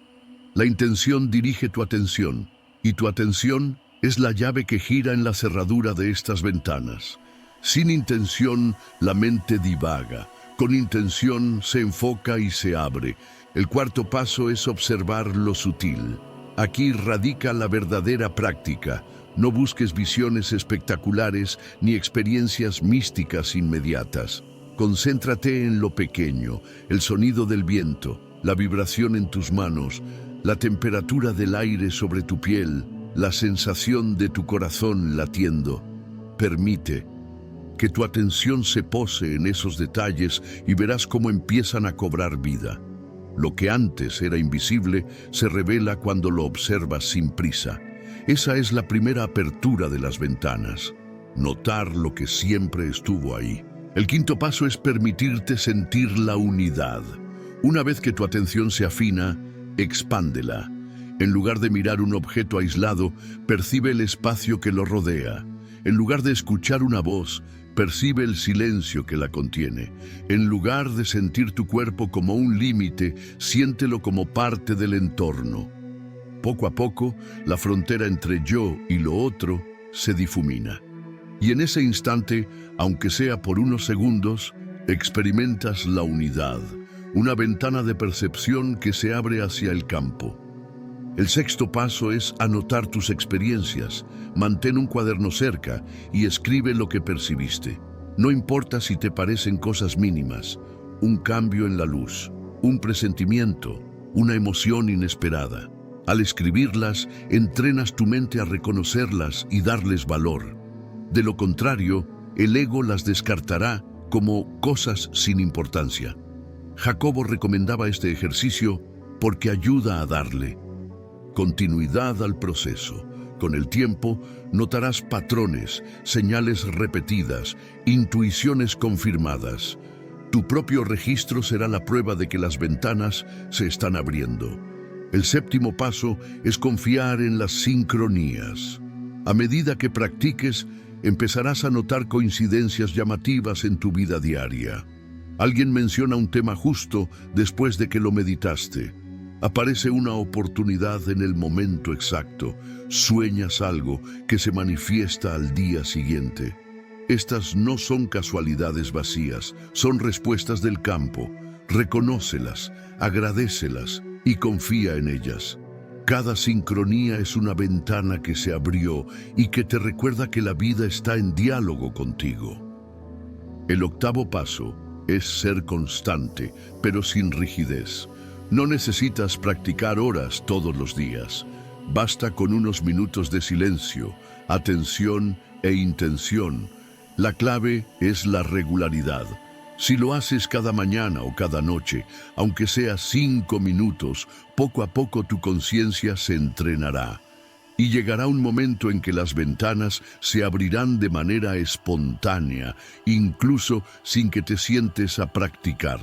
La intención dirige tu atención, y tu atención es la llave que gira en la cerradura de estas ventanas. Sin intención, la mente divaga. Con intención se enfoca y se abre. El cuarto paso es observar lo sutil. Aquí radica la verdadera práctica. No busques visiones espectaculares ni experiencias místicas inmediatas. Concéntrate en lo pequeño, el sonido del viento, la vibración en tus manos, la temperatura del aire sobre tu piel, la sensación de tu corazón latiendo. Permite que tu atención se pose en esos detalles y verás cómo empiezan a cobrar vida. Lo que antes era invisible se revela cuando lo observas sin prisa. Esa es la primera apertura de las ventanas. Notar lo que siempre estuvo ahí. El quinto paso es permitirte sentir la unidad. Una vez que tu atención se afina, expándela. En lugar de mirar un objeto aislado, percibe el espacio que lo rodea. En lugar de escuchar una voz, percibe el silencio que la contiene. En lugar de sentir tu cuerpo como un límite, siéntelo como parte del entorno. Poco a poco, la frontera entre yo y lo otro se difumina. Y en ese instante, aunque sea por unos segundos, experimentas la unidad, una ventana de percepción que se abre hacia el campo. El sexto paso es anotar tus experiencias. Mantén un cuaderno cerca y escribe lo que percibiste. No importa si te parecen cosas mínimas, un cambio en la luz, un presentimiento, una emoción inesperada. Al escribirlas, entrenas tu mente a reconocerlas y darles valor. De lo contrario, el ego las descartará como cosas sin importancia. Jacobo recomendaba este ejercicio porque ayuda a darle continuidad al proceso. Con el tiempo, notarás patrones, señales repetidas, intuiciones confirmadas. Tu propio registro será la prueba de que las ventanas se están abriendo. El séptimo paso es confiar en las sincronías. A medida que practiques, empezarás a notar coincidencias llamativas en tu vida diaria. Alguien menciona un tema justo después de que lo meditaste. Aparece una oportunidad en el momento exacto. Sueñas algo que se manifiesta al día siguiente. Estas no son casualidades vacías, son respuestas del campo. Reconócelas, agradécelas y confía en ellas. Cada sincronía es una ventana que se abrió y que te recuerda que la vida está en diálogo contigo. El octavo paso es ser constante, pero sin rigidez. No necesitas practicar horas todos los días. Basta con unos minutos de silencio, atención e intención. La clave es la regularidad. Si lo haces cada mañana o cada noche, aunque sea 5 minutos, poco a poco tu conciencia se entrenará. Y llegará un momento en que las ventanas se abrirán de manera espontánea, incluso sin que te sientes a practicar.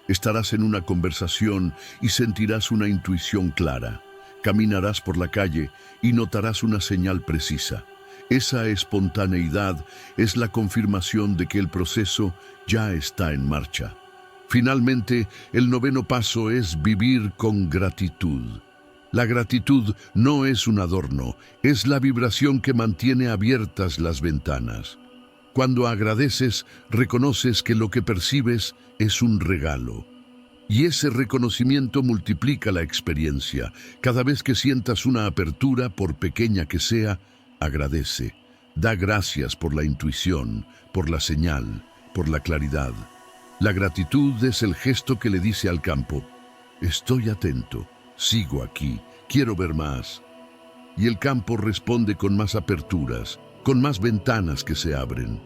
Estarás en una conversación y sentirás una intuición clara. Caminarás por la calle y notarás una señal precisa. Esa espontaneidad es la confirmación de que el proceso ya está en marcha. Finalmente, el noveno paso es vivir con gratitud. La gratitud no es un adorno, es la vibración que mantiene abiertas las ventanas. Cuando agradeces, reconoces que lo que percibes es un regalo. Y ese reconocimiento multiplica la experiencia. Cada vez que sientas una apertura, por pequeña que sea, agradece. Da gracias por la intuición, por la señal, por la claridad. La gratitud es el gesto que le dice al campo: estoy atento, sigo aquí, quiero ver más. Y el campo responde con más aperturas, con más ventanas que se abren.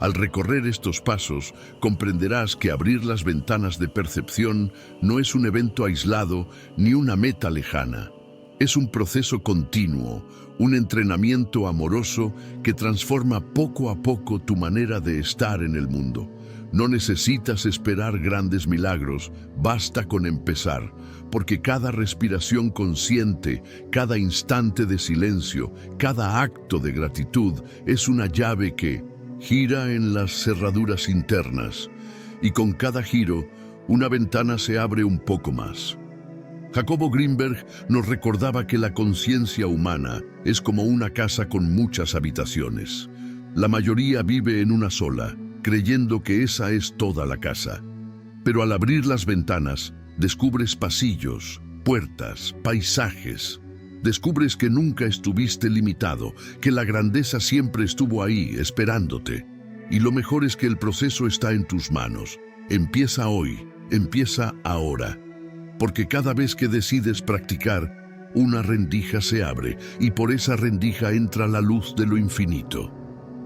Al recorrer estos pasos, comprenderás que abrir las ventanas de percepción no es un evento aislado ni una meta lejana. Es un proceso continuo, un entrenamiento amoroso que transforma poco a poco tu manera de estar en el mundo. No necesitas esperar grandes milagros, basta con empezar, porque cada respiración consciente, cada instante de silencio, cada acto de gratitud es una llave que gira en las cerraduras internas, y con cada giro, una ventana se abre un poco más. Jacobo Greenberg nos recordaba que la conciencia humana es como una casa con muchas habitaciones. La mayoría vive en una sola, creyendo que esa es toda la casa. Pero al abrir las ventanas, descubres pasillos, puertas, paisajes. Descubres que nunca estuviste limitado, que la grandeza siempre estuvo ahí, esperándote. Y lo mejor es que el proceso está en tus manos. Empieza hoy, empieza ahora. Porque cada vez que decides practicar, una rendija se abre y por esa rendija entra la luz de lo infinito.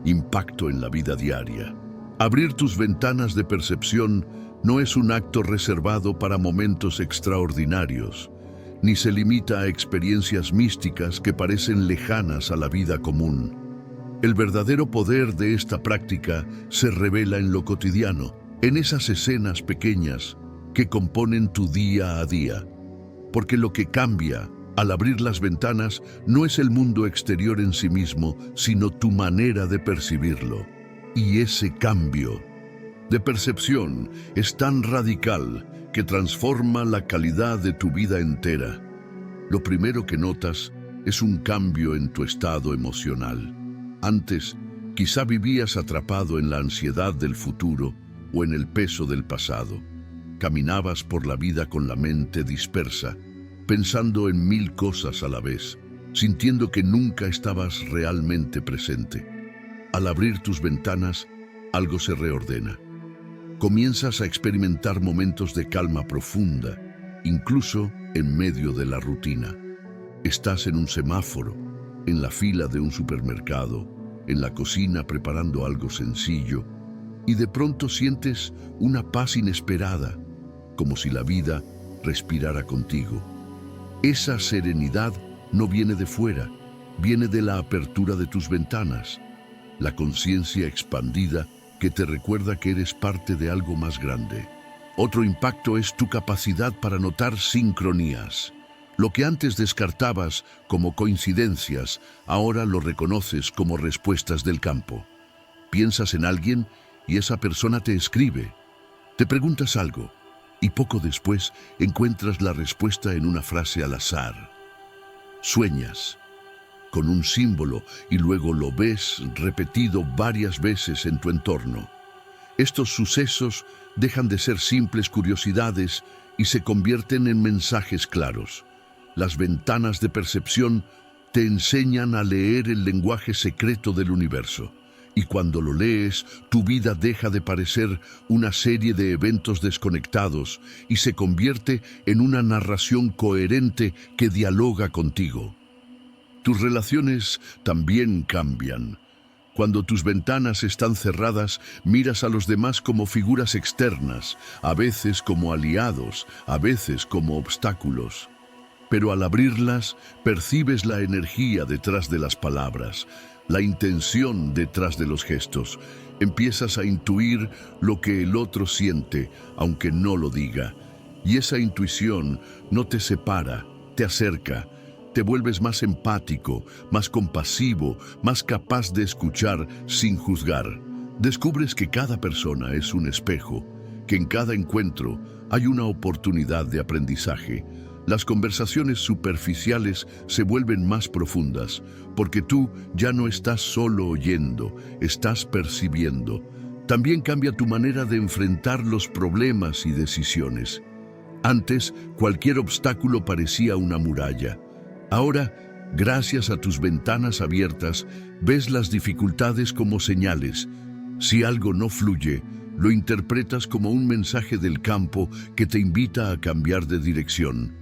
Impacto en la vida diaria. Abrir tus ventanas de percepción no es un acto reservado para momentos extraordinarios, ni se limita a experiencias místicas que parecen lejanas a la vida común. El verdadero poder de esta práctica se revela en lo cotidiano, en esas escenas pequeñas que componen tu día a día. Porque lo que cambia al abrir las ventanas no es el mundo exterior en sí mismo, sino tu manera de percibirlo. Y ese cambio de percepción es tan radical que transforma la calidad de tu vida entera. lo primero que notas es un cambio en tu estado emocional. Antes, quizá vivías atrapado en la ansiedad del futuro o en el peso del pasado. Caminabas por la vida con la mente dispersa, pensando en 1000 cosas a la vez, sintiendo que nunca estabas realmente presente. Al abrir tus ventanas, algo se reordena. Comienzas a experimentar momentos de calma profunda, incluso en medio de la rutina. Estás en un semáforo, en la fila de un supermercado, en la cocina preparando algo sencillo, y de pronto sientes una paz inesperada, como si la vida respirara contigo. Esa serenidad no viene de fuera, viene de la apertura de tus ventanas, la conciencia expandida que te recuerda que eres parte de algo más grande. Otro impacto es tu capacidad para notar sincronías. Lo que antes descartabas como coincidencias, ahora lo reconoces como respuestas del campo. Piensas en alguien y esa persona te escribe. Te preguntas algo y poco después encuentras la respuesta en una frase al azar. Sueñas con un símbolo y luego lo ves repetido varias veces en tu entorno. Estos sucesos dejan de ser simples curiosidades y se convierten en mensajes claros. Las ventanas de percepción te enseñan a leer el lenguaje secreto del universo. Y cuando lo lees, tu vida deja de parecer una serie de eventos desconectados y se convierte en una narración coherente que dialoga contigo. Tus relaciones también cambian. Cuando tus ventanas están cerradas, miras a los demás como figuras externas, a veces como aliados, a veces como obstáculos. Pero al abrirlas, percibes la energía detrás de las palabras, la intención detrás de los gestos. Empiezas a intuir lo que el otro siente, aunque no lo diga. Y esa intuición no te separa, te acerca. Te vuelves más empático, más compasivo, más capaz de escuchar sin juzgar. Descubres que cada persona es un espejo, que en cada encuentro hay una oportunidad de aprendizaje. Las conversaciones superficiales se vuelven más profundas, porque tú ya no estás solo oyendo, estás percibiendo. También cambia tu manera de enfrentar los problemas y decisiones. Antes, cualquier obstáculo parecía una muralla. Ahora, gracias a tus ventanas abiertas, ves las dificultades como señales. Si algo no fluye, lo interpretas como un mensaje del campo que te invita a cambiar de dirección.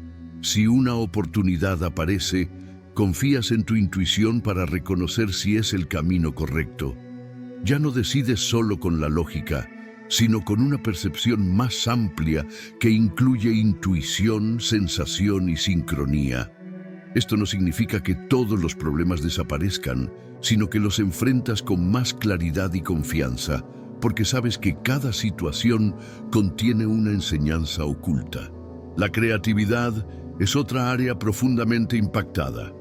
Si una oportunidad aparece, confías en tu intuición para reconocer si es el camino correcto. Ya no decides solo con la lógica, sino con una percepción más amplia que incluye intuición, sensación y sincronía. Esto no significa que todos los problemas desaparezcan, sino que los enfrentas con más claridad y confianza, porque sabes que cada situación contiene una enseñanza oculta. La creatividad es otra área profundamente impactada.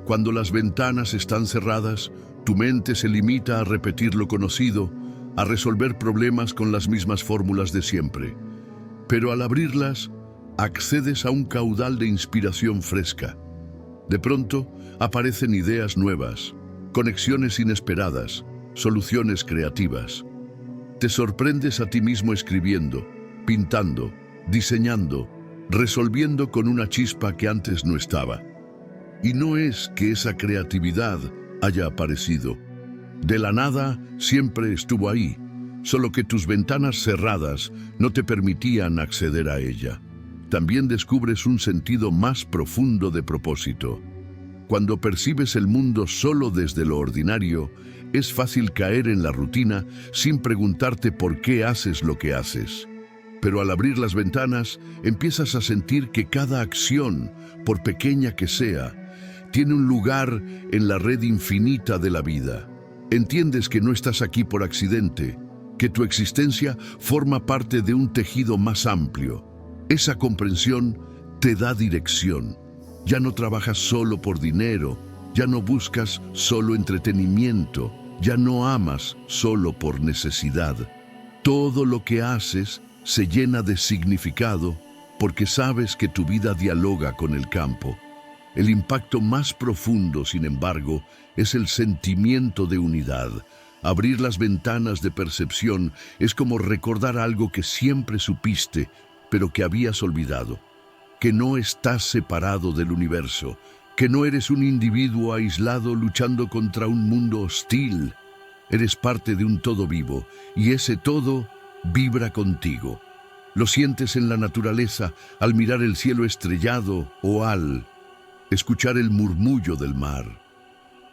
Cuando las ventanas están cerradas, tu mente se limita a repetir lo conocido, a resolver problemas con las mismas fórmulas de siempre. Pero al abrirlas, accedes a un caudal de inspiración fresca. De pronto, aparecen ideas nuevas, conexiones inesperadas, soluciones creativas. Te sorprendes a ti mismo escribiendo, pintando, diseñando, resolviendo con una chispa que antes no estaba. Y no es que esa creatividad haya aparecido. De la nada siempre estuvo ahí, solo que tus ventanas cerradas no te permitían acceder a ella. También descubres un sentido más profundo de propósito. Cuando percibes el mundo solo desde lo ordinario, es fácil caer en la rutina sin preguntarte por qué haces lo que haces. Pero al abrir las ventanas, empiezas a sentir que cada acción, por pequeña que sea, tiene un lugar en la red infinita de la vida. Entiendes que no estás aquí por accidente, que tu existencia forma parte de un tejido más amplio. Esa comprensión te da dirección. Ya no trabajas solo por dinero, ya no buscas solo entretenimiento, ya no amas solo por necesidad. Todo lo que haces se llena de significado porque sabes que tu vida dialoga con el campo. El impacto más profundo, sin embargo, es el sentimiento de unidad. Abrir las ventanas de percepción es como recordar algo que siempre supiste, pero que habías olvidado. Que no estás separado del universo, que no eres un individuo aislado luchando contra un mundo hostil. Eres parte de un todo vivo, y ese todo vibra contigo. Lo sientes en la naturaleza al mirar el cielo estrellado o al escuchar el murmullo del mar.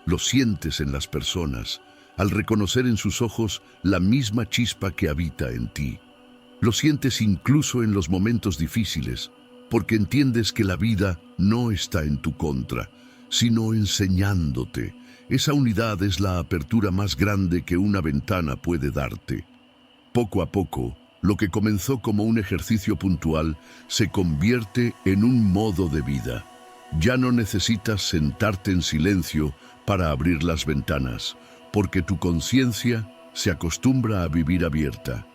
Lo sientes en las personas al reconocer en sus ojos la misma chispa que habita en ti. Lo sientes incluso en los momentos difíciles, porque entiendes que la vida no está en tu contra, sino enseñándote. Esa unidad es la apertura más grande que una ventana puede darte. Poco a poco, lo que comenzó como un ejercicio puntual se convierte en un modo de vida. Ya no necesitas sentarte en silencio para abrir las ventanas, porque tu conciencia se acostumbra a vivir abierta.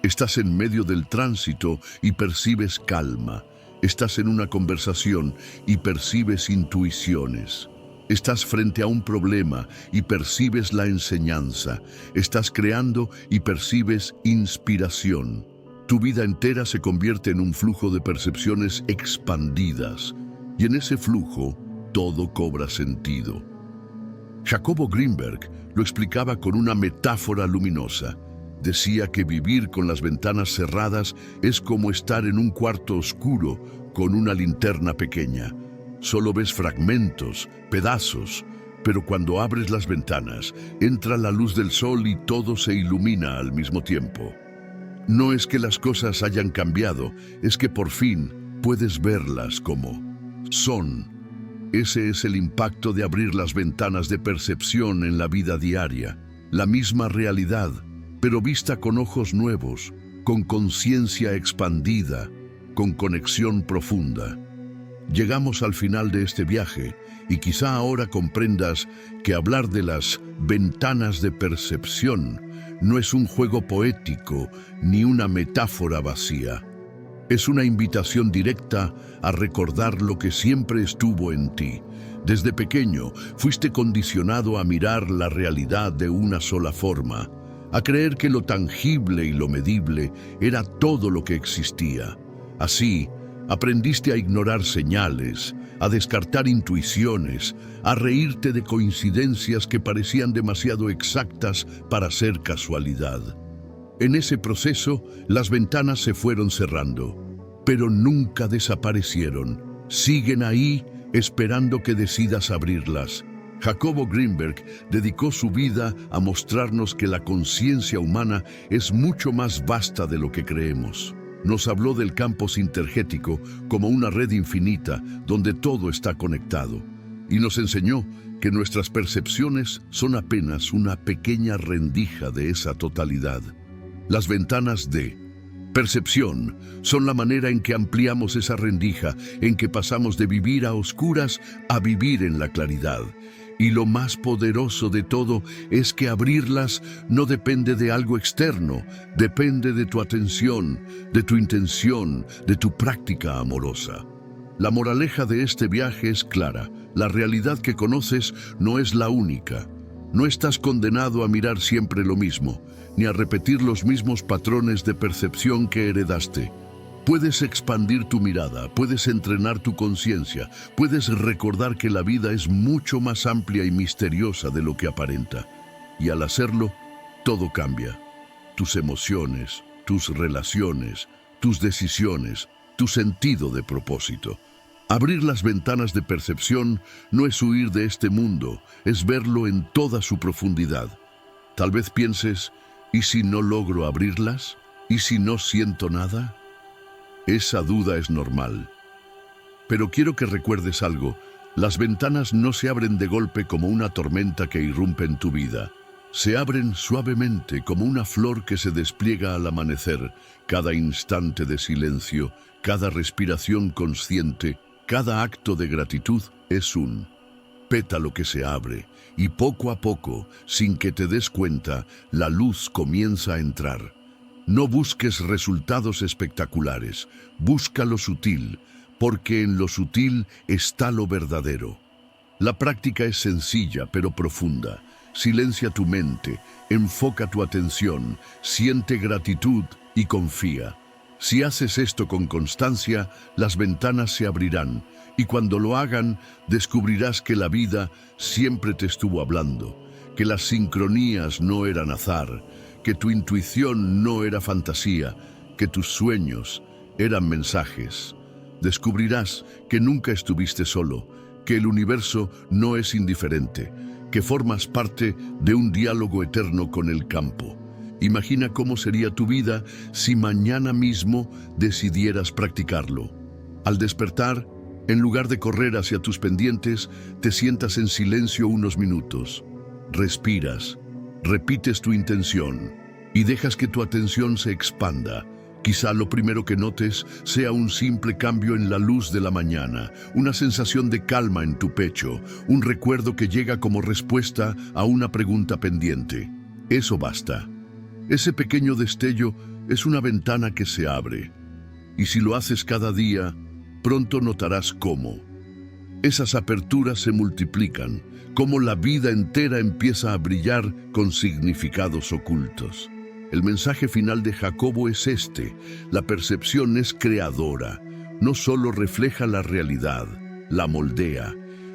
Estás en medio del tránsito y percibes calma. Estás en una conversación y percibes intuiciones. Estás frente a un problema y percibes la enseñanza. Estás creando y percibes inspiración. Tu vida entera se convierte en un flujo de percepciones expandidas. Y en ese flujo, todo cobra sentido. Jacobo Greenberg lo explicaba con una metáfora luminosa. Decía que vivir con las ventanas cerradas es como estar en un cuarto oscuro con una linterna pequeña. Solo ves fragmentos, pedazos, pero cuando abres las ventanas, entra la luz del sol y todo se ilumina al mismo tiempo. No es que las cosas hayan cambiado, es que por fin puedes verlas como son. Ese es el impacto de abrir las ventanas de percepción en la vida diaria. La misma realidad, pero vista con ojos nuevos, con conciencia expandida, con conexión profunda. Llegamos al final de este viaje y quizá ahora comprendas que hablar de las ventanas de percepción no es un juego poético ni una metáfora vacía. Es una invitación directa a recordar lo que siempre estuvo en ti. Desde pequeño fuiste condicionado a mirar la realidad de una sola forma, a creer que lo tangible y lo medible era todo lo que existía. Así, aprendiste a ignorar señales, a descartar intuiciones, a reírte de coincidencias que parecían demasiado exactas para ser casualidad. En ese proceso, las ventanas se fueron cerrando, pero nunca desaparecieron. Siguen ahí, esperando que decidas abrirlas. Jacobo Greenberg dedicó su vida a mostrarnos que la conciencia humana es mucho más vasta de lo que creemos. Nos habló del campo sintergético como una red infinita donde todo está conectado. Y nos enseñó que nuestras percepciones son apenas una pequeña rendija de esa totalidad. Las ventanas de percepción son la manera en que ampliamos esa rendija, en que pasamos de vivir a oscuras a vivir en la claridad. Y lo más poderoso de todo es que abrirlas no depende de algo externo, depende de tu atención, de tu intención, de tu práctica amorosa. La moraleja de este viaje es clara: la realidad que conoces no es la única. No estás condenado a mirar siempre lo mismo, ni a repetir los mismos patrones de percepción que heredaste. Puedes expandir tu mirada, puedes entrenar tu conciencia, puedes recordar que la vida es mucho más amplia y misteriosa de lo que aparenta. Y al hacerlo, todo cambia. Tus emociones, tus relaciones, tus decisiones, tu sentido de propósito. Abrir las ventanas de percepción no es huir de este mundo, es verlo en toda su profundidad. Tal vez pienses, ¿y si no logro abrirlas? ¿Y si no siento nada? Esa duda es normal. Pero quiero que recuerdes algo: las ventanas no se abren de golpe como una tormenta que irrumpe en tu vida. Se abren suavemente como una flor que se despliega al amanecer. Cada instante de silencio, cada respiración consciente, cada acto de gratitud es un pétalo que se abre, y poco a poco, sin que te des cuenta, la luz comienza a entrar. No busques resultados espectaculares, busca lo sutil, porque en lo sutil está lo verdadero. La práctica es sencilla pero profunda. Silencia tu mente, enfoca tu atención, siente gratitud y confía. Si haces esto con constancia, las ventanas se abrirán y cuando lo hagan, descubrirás que la vida siempre te estuvo hablando, que las sincronías no eran azar, que tu intuición no era fantasía, que tus sueños eran mensajes. Descubrirás que nunca estuviste solo, que el universo no es indiferente, que formas parte de un diálogo eterno con el campo. Imagina cómo sería tu vida si mañana mismo decidieras practicarlo. Al despertar, en lugar de correr hacia tus pendientes, te sientas en silencio unos minutos. Respiras, repites tu intención y dejas que tu atención se expanda. Quizá lo primero que notes sea un simple cambio en la luz de la mañana, una sensación de calma en tu pecho, un recuerdo que llega como respuesta a una pregunta pendiente. Eso basta. Ese pequeño destello es una ventana que se abre. Y si lo haces cada día, pronto notarás cómo esas aperturas se multiplican, cómo la vida entera empieza a brillar con significados ocultos. El mensaje final de Jacobo es este: la percepción es creadora, no solo refleja la realidad, la moldea.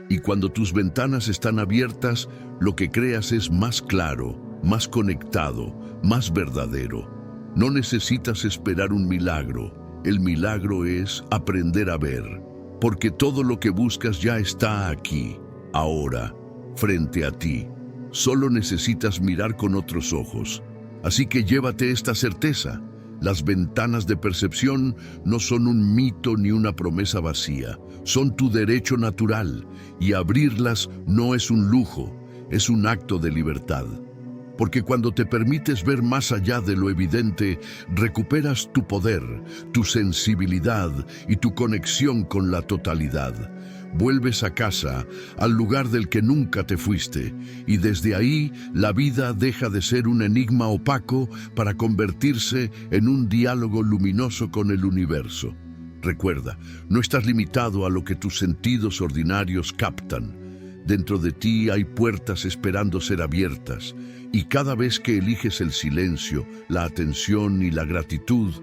Y cuando tus ventanas están abiertas, lo que creas es más claro, más conectado, más verdadero. No necesitas esperar un milagro, el milagro es aprender a ver, porque todo lo que buscas ya está aquí, ahora, frente a ti. Solo necesitas mirar con otros ojos. Así que llévate esta certeza: las ventanas de percepción no son un mito ni una promesa vacía, son tu derecho natural, y abrirlas no es un lujo, es un acto de libertad. Porque cuando te permites ver más allá de lo evidente, recuperas tu poder, tu sensibilidad y tu conexión con la totalidad. Vuelves a casa, al lugar del que nunca te fuiste, y desde ahí la vida deja de ser un enigma opaco para convertirse en un diálogo luminoso con el universo. Recuerda, no estás limitado a lo que tus sentidos ordinarios captan. Dentro de ti hay puertas esperando ser abiertas, y cada vez que eliges el silencio, la atención y la gratitud,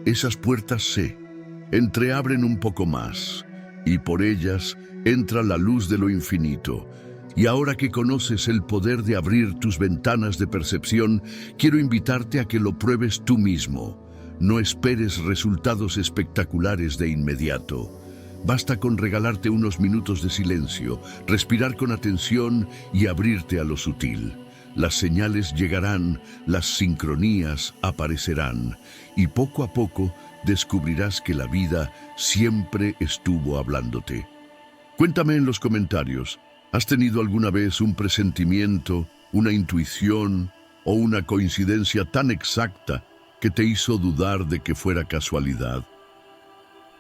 esas puertas se entreabren un poco más, y por ellas entra la luz de lo infinito. Y ahora que conoces el poder de abrir tus ventanas de percepción, quiero invitarte a que lo pruebes tú mismo. No esperes resultados espectaculares de inmediato. Basta con regalarte unos minutos de silencio, respirar con atención y abrirte a lo sutil. Las señales llegarán, las sincronías aparecerán, y poco a poco descubrirás que la vida siempre estuvo hablándote. Cuéntame en los comentarios, ¿has tenido alguna vez un presentimiento, una intuición o una coincidencia tan exacta que te hizo dudar de que fuera casualidad?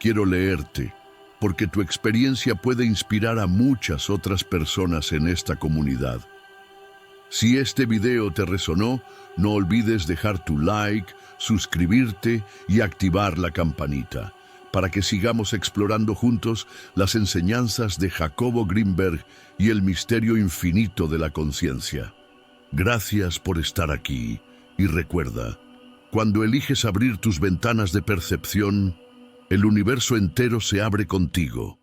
Quiero leerte, porque tu experiencia puede inspirar a muchas otras personas en esta comunidad. Si este video te resonó, no olvides dejar tu like, suscribirte y activar la campanita, para que sigamos explorando juntos las enseñanzas de Jacobo Greenberg y el misterio infinito de la conciencia. Gracias por estar aquí, y recuerda, cuando eliges abrir tus ventanas de percepción, el universo entero se abre contigo.